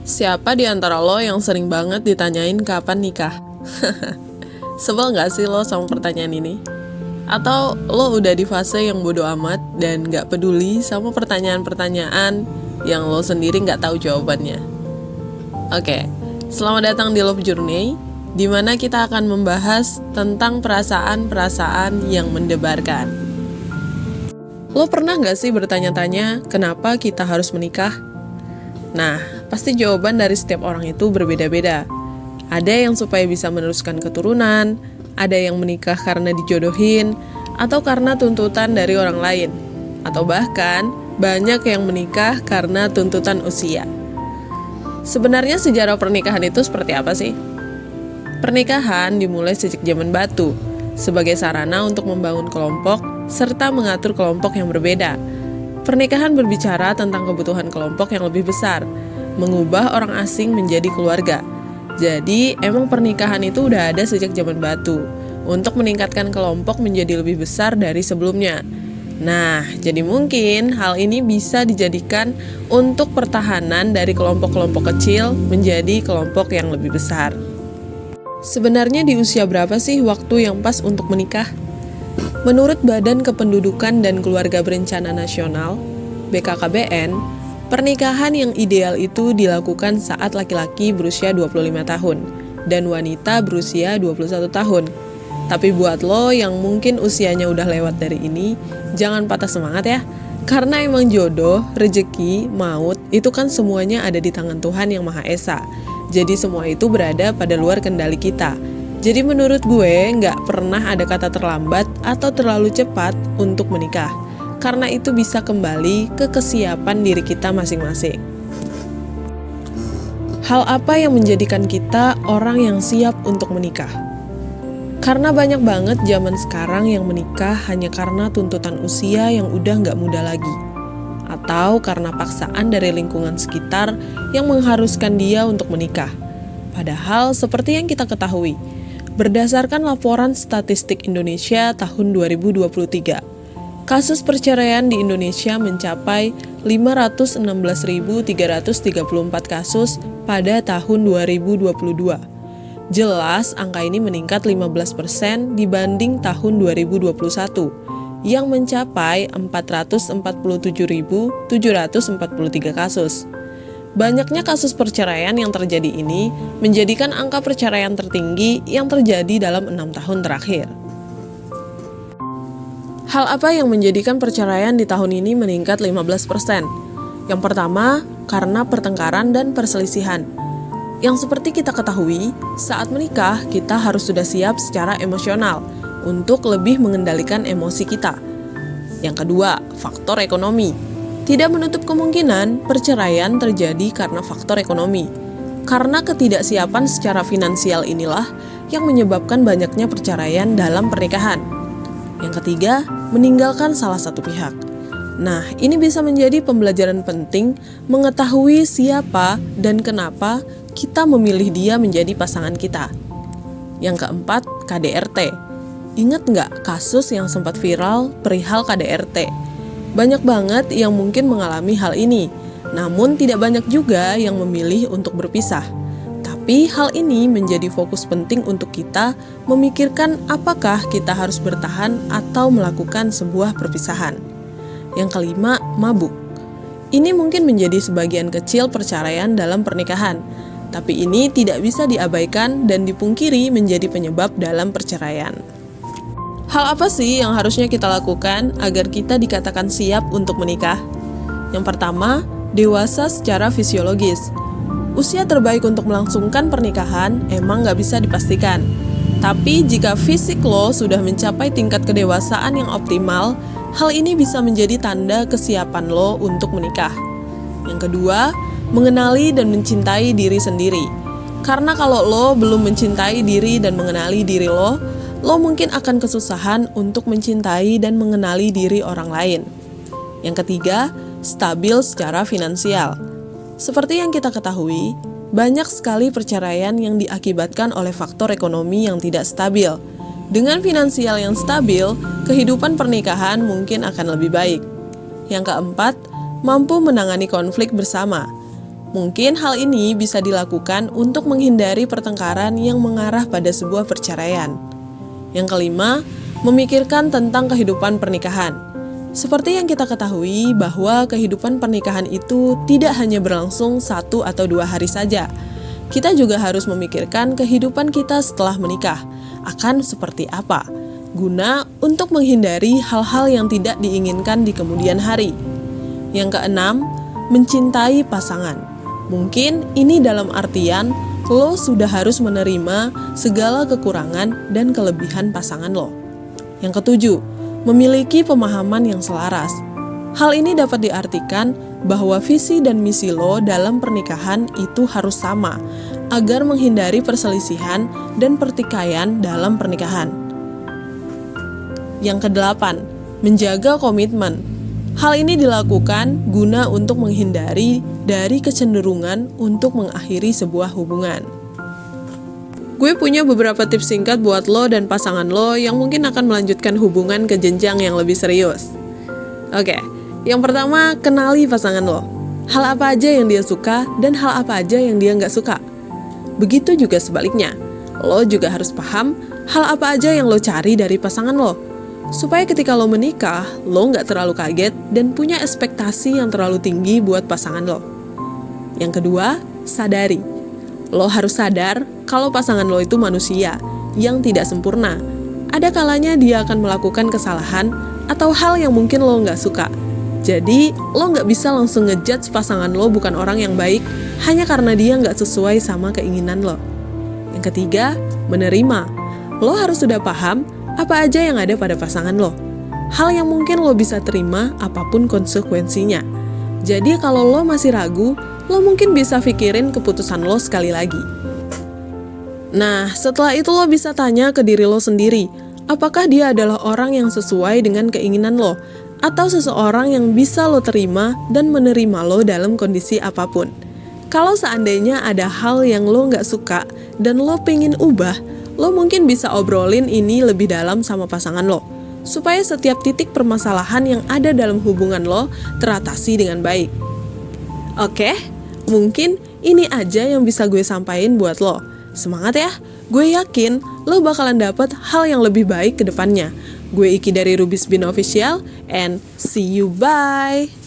Siapa di antara lo yang sering banget ditanyain kapan nikah? Sebel gak sih lo sama pertanyaan ini? Atau lo udah di fase yang bodo amat dan gak peduli sama pertanyaan-pertanyaan yang lo sendiri gak tahu jawabannya? Oke, selamat datang di Love Journey, di mana kita akan membahas tentang perasaan-perasaan yang mendebarkan. Lo pernah gak sih bertanya-tanya kenapa kita harus menikah? Nah, pasti jawaban dari setiap orang itu berbeda-beda. Ada yang supaya bisa meneruskan keturunan, ada yang menikah karena dijodohin, atau karena tuntutan dari orang lain, atau bahkan banyak yang menikah karena tuntutan usia. Sebenarnya sejarah pernikahan itu seperti apa sih? Pernikahan dimulai sejak zaman batu, sebagai sarana untuk membangun kelompok serta mengatur kelompok yang berbeda. Pernikahan berbicara tentang kebutuhan kelompok yang lebih besar, mengubah orang asing menjadi keluarga. Jadi, emang pernikahan itu udah ada sejak zaman batu, untuk meningkatkan kelompok menjadi lebih besar dari sebelumnya. Nah, jadi mungkin hal ini bisa dijadikan untuk pertahanan dari kelompok-kelompok kecil menjadi kelompok yang lebih besar. Sebenarnya di usia berapa sih waktu yang pas untuk menikah? Menurut Badan Kependudukan dan Keluarga Berencana Nasional, BKKBN, pernikahan yang ideal itu dilakukan saat laki-laki berusia 25 tahun dan wanita berusia 21 tahun. Tapi buat lo yang mungkin usianya udah lewat dari ini, jangan patah semangat ya. Karena emang jodoh, rejeki, maut, itu kan semuanya ada di tangan Tuhan Yang Maha Esa. Jadi semua itu berada pada luar kendali kita. Jadi menurut gue, nggak pernah ada kata terlambat atau terlalu cepat untuk menikah. Karena itu bisa kembali ke kesiapan diri kita masing-masing. Hal apa yang menjadikan kita orang yang siap untuk menikah? Karena banyak banget zaman sekarang yang menikah hanya karena tuntutan usia yang udah nggak muda lagi. Atau karena paksaan dari lingkungan sekitar yang mengharuskan dia untuk menikah. Padahal seperti yang kita ketahui, berdasarkan laporan statistik Indonesia tahun 2023, kasus perceraian di Indonesia mencapai 516.334 kasus pada tahun 2022. Jelas angka ini meningkat 15% dibanding tahun 2021 yang mencapai 447.743 kasus. Banyaknya kasus perceraian yang terjadi ini menjadikan angka perceraian tertinggi yang terjadi dalam 6 tahun terakhir. Hal apa yang menjadikan perceraian di tahun ini meningkat 15%? Yang pertama, karena pertengkaran dan perselisihan. Yang seperti kita ketahui, saat menikah kita harus sudah siap secara emosional untuk lebih mengendalikan emosi kita. Yang kedua, faktor ekonomi. Tidak menutup kemungkinan perceraian terjadi karena faktor ekonomi. Karena ketidaksiapan secara finansial inilah yang menyebabkan banyaknya perceraian dalam pernikahan. Yang ketiga, meninggalkan salah satu pihak. Nah, ini bisa menjadi pembelajaran penting mengetahui siapa dan kenapa kita memilih dia menjadi pasangan kita. Yang keempat, KDRT. Ingat nggak kasus yang sempat viral perihal KDRT? Banyak banget yang mungkin mengalami hal ini, namun tidak banyak juga yang memilih untuk berpisah. Tapi hal ini menjadi fokus penting untuk kita memikirkan apakah kita harus bertahan atau melakukan sebuah perpisahan. Yang kelima, mabuk. Ini mungkin menjadi sebagian kecil perceraian dalam pernikahan, tapi ini tidak bisa diabaikan dan dipungkiri menjadi penyebab dalam perceraian. Hal apa sih yang harusnya kita lakukan agar kita dikatakan siap untuk menikah? Yang pertama, dewasa secara fisiologis. Usia terbaik untuk melangsungkan pernikahan emang nggak bisa dipastikan. Tapi jika fisik lo sudah mencapai tingkat kedewasaan yang optimal, hal ini bisa menjadi tanda kesiapan lo untuk menikah. Yang kedua, mengenali dan mencintai diri sendiri. Karena kalau lo belum mencintai diri dan mengenali diri lo mungkin akan kesusahan untuk mencintai dan mengenali diri orang lain. Yang ketiga, stabil secara finansial. Seperti yang kita ketahui, banyak sekali perceraian yang diakibatkan oleh faktor ekonomi yang tidak stabil. Dengan finansial yang stabil, kehidupan pernikahan mungkin akan lebih baik. Yang keempat, mampu menangani konflik bersama. Mungkin hal ini bisa dilakukan untuk menghindari pertengkaran yang mengarah pada sebuah perceraian. Yang kelima, memikirkan tentang kehidupan pernikahan. Seperti yang kita ketahui bahwa kehidupan pernikahan itu tidak hanya berlangsung 1 atau 2 hari saja. Kita juga harus memikirkan kehidupan kita setelah menikah akan seperti apa, guna untuk menghindari hal-hal yang tidak diinginkan di kemudian hari. Yang keenam, mencintai pasangan. Mungkin ini dalam artian lo sudah harus menerima segala kekurangan dan kelebihan pasangan lo. Yang ketujuh, memiliki pemahaman yang selaras. Hal ini dapat diartikan bahwa visi dan misi lo dalam pernikahan itu harus sama, agar menghindari perselisihan dan pertikaian dalam pernikahan. Yang kedelapan, menjaga komitmen. Hal ini dilakukan guna untuk menghindari dari kecenderungan untuk mengakhiri sebuah hubungan. Gue punya beberapa tips singkat buat lo dan pasangan lo yang mungkin akan melanjutkan hubungan ke jenjang yang lebih serius. Oke, yang pertama, kenali pasangan lo. Hal apa aja yang dia suka dan hal apa aja yang dia nggak suka. Begitu juga sebaliknya, lo juga harus paham hal apa aja yang lo cari dari pasangan lo. Supaya ketika lo menikah, lo nggak terlalu kaget dan punya ekspektasi yang terlalu tinggi buat pasangan lo. Yang kedua, sadari. Lo harus sadar kalau pasangan lo itu manusia yang tidak sempurna. Ada kalanya dia akan melakukan kesalahan atau hal yang mungkin lo nggak suka. Jadi, lo nggak bisa langsung ngejudge pasangan lo bukan orang yang baik hanya karena dia nggak sesuai sama keinginan lo. Yang ketiga, menerima. Lo harus sudah paham apa aja yang ada pada pasangan lo. Hal yang mungkin lo bisa terima apapun konsekuensinya. Jadi kalau lo masih ragu, lo mungkin bisa pikirin keputusan lo sekali lagi. Nah, setelah itu lo bisa tanya ke diri lo sendiri, apakah dia adalah orang yang sesuai dengan keinginan lo, atau seseorang yang bisa lo terima dan menerima lo dalam kondisi apapun. Kalau seandainya ada hal yang lo nggak suka dan lo pengen ubah, lo mungkin bisa obrolin ini lebih dalam sama pasangan lo, supaya setiap titik permasalahan yang ada dalam hubungan lo teratasi dengan baik. Oke, mungkin ini aja yang bisa gue sampaikan buat lo. Semangat ya, gue yakin lo bakalan dapet hal yang lebih baik ke depannya. Gue Iki dari Rubis Bin Official, and see you, bye!